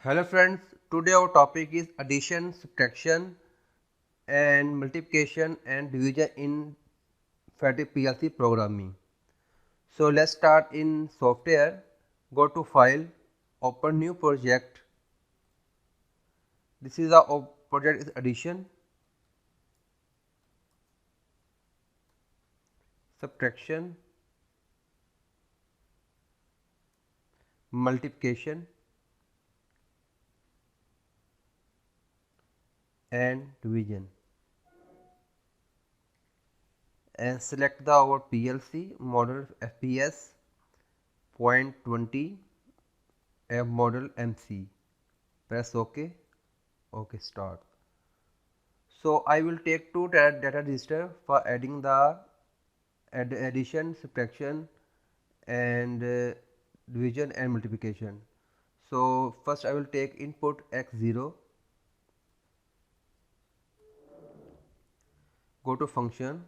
Hello friends, today our topic is addition, subtraction and multiplication and division in Fatek PLC programming. So let's start in software. Go to file, open new project. This is the project is addition, subtraction, multiplication and division. And select the our PLC model FPS point 20 F model MC. Press OK. OK, start. So I will take two data register for adding the addition, subtraction and division and multiplication. So first I will take input x0, go to function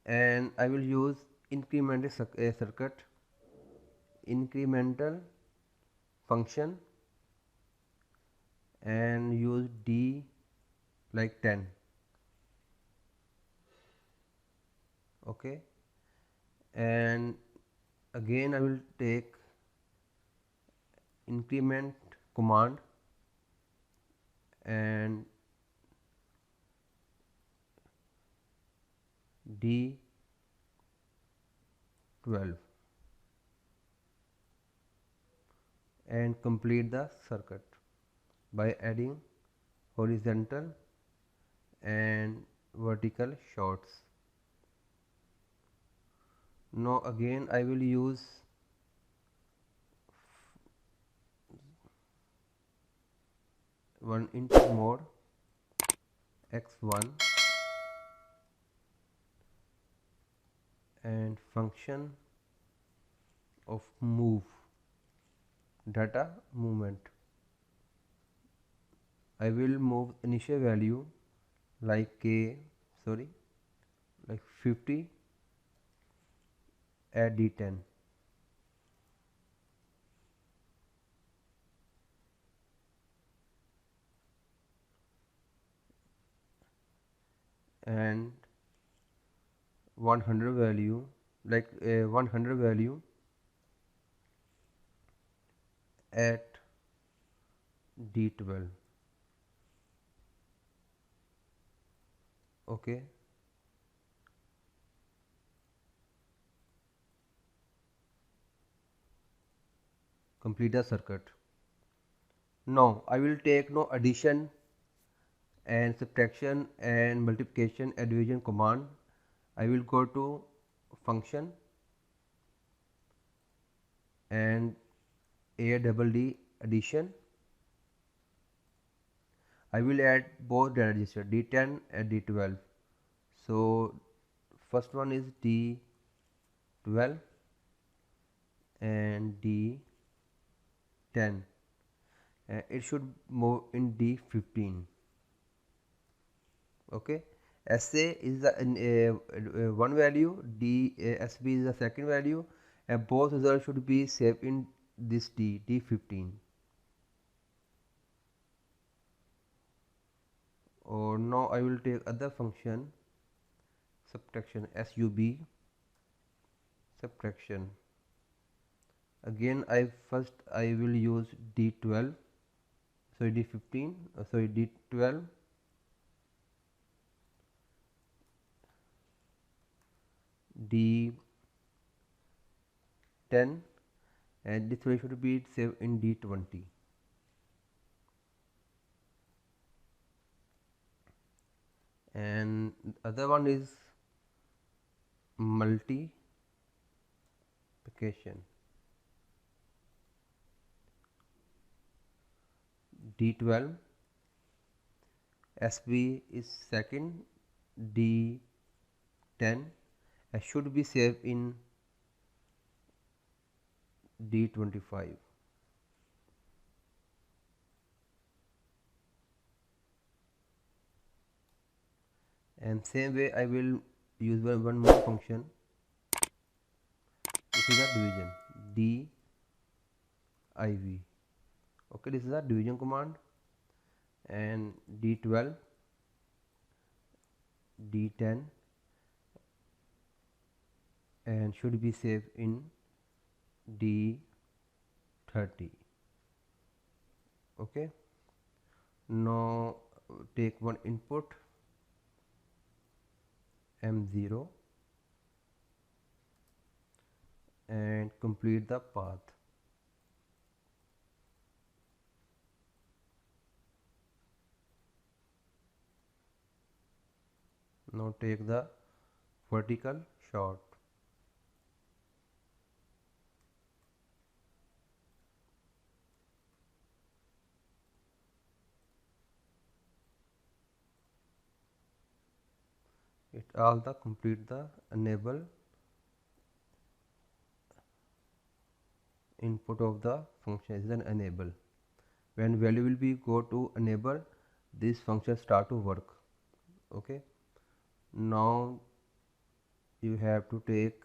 and I will use incremental circuit, incremental function and use d like 10. Okay, and again I will take increment command and D12 and complete the circuit by adding horizontal and vertical shorts. Now again I will use one input mode x1 and function of move data movement. I will move initial value like like 50 at D10 and 100 value like 100 value at D12. Okay, complete the circuit. Now I will take no addition and subtraction and multiplication and division command. I will go to function and ADD addition. I will add both data register D10 and D12. So first one is D12 and D10. It should move in D15. Okay, SA is the one value, SB is the second value, and both results should be saved in this D15. Or now I will take other function subtraction SUB subtraction. Again I will use D12, sorry D15, sorry D12 D10 and this one should be saved in D20. And other one is multiplication. D12, SB is second, D10 should be saved in D25. And same way I will use one more function. This is the division IV. Okay, this is a division command, and D12, D10, and should be saved in D30. Okay, now take one input M0 and complete the path. Now take the vertical shot. It all the complete the enable input of the function is an enable. When value will be go to enable, this function start to work. Okay, now you have to take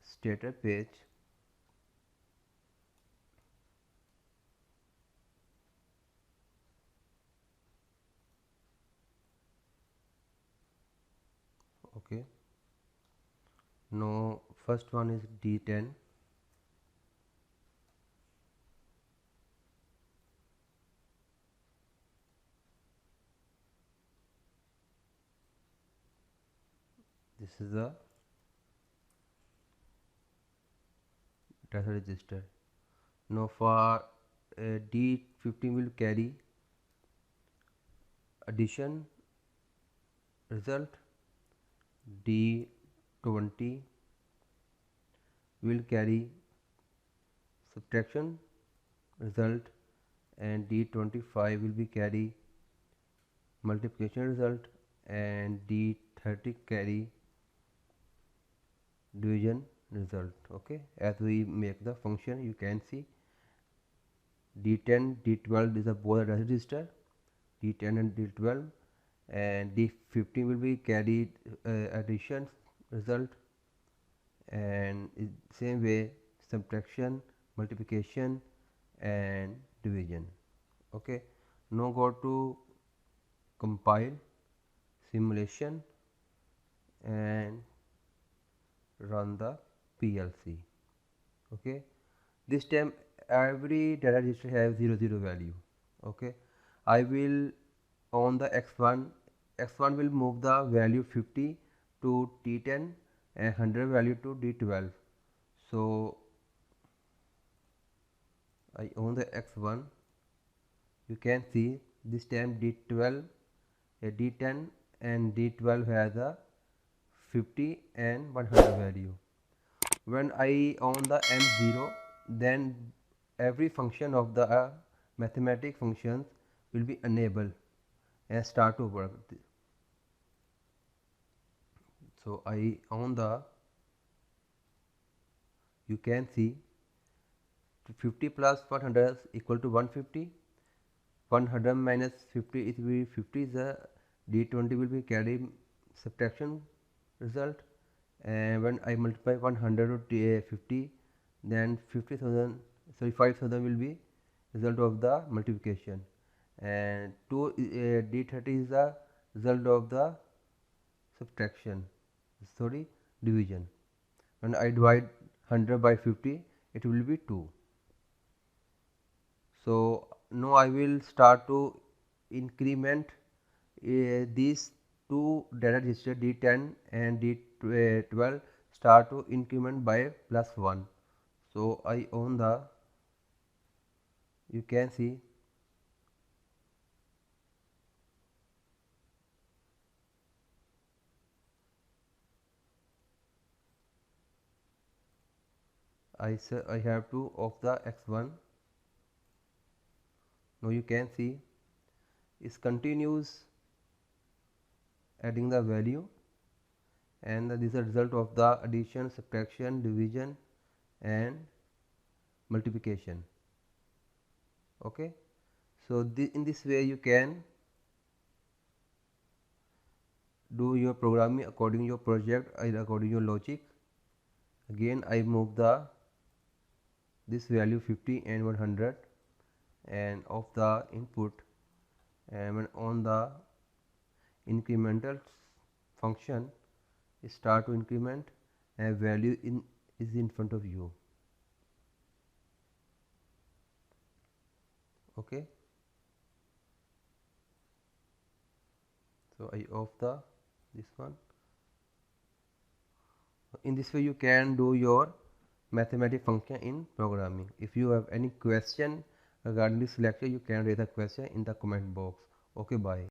status page, okay. Now first one is D10, this is the data register. Now for D15 will carry addition result, D20 will carry subtraction result, and D25 will be carry multiplication result, and D30 carry division result. Okay, as we make the function, you can see D10, D12 is a both register, D10 and D12, and D15 will be carried addition result, and same way subtraction, multiplication, and division. Okay, now go to compile simulation and run the PLC. Okay, this time every data register has 00 value. Okay, I will on the x1 will move the value 50 to T10 and 100 value to D12. So I own the x1, you can see this time D12, a D10 and D12 has a 50 and 100 value. When I own the M0, then every function of the mathematic functions will be enabled and start to work. So I own the, you can see 50 plus 100 is equal to 150, 100 minus 50 it will be 50, is the D20 will be carrying subtraction result, and when I multiply 100 to 50, then 50,000, sorry 5,000 will be result of the multiplication, and 2 D30 is the result of the subtraction, sorry division. When I divide 100 by 50, it will be 2. So now I will start to increment these two data register D10 and D12 start to increment by +1. So I own the, you can see I have to off the x1. Now you can see it continues adding the value, and this is the result of the addition, subtraction, division, and multiplication. Okay, so in this way you can do your programming according to your project, according to your logic. Again I move the this value 50 and 100, and of the input, and on the incremental function start to increment, a value is in front of you. Okay, so I off this one. In this way you can do your mathematical function in programming. If you have any question regarding this lecture, you can raise a question in the comment box. Okay, bye.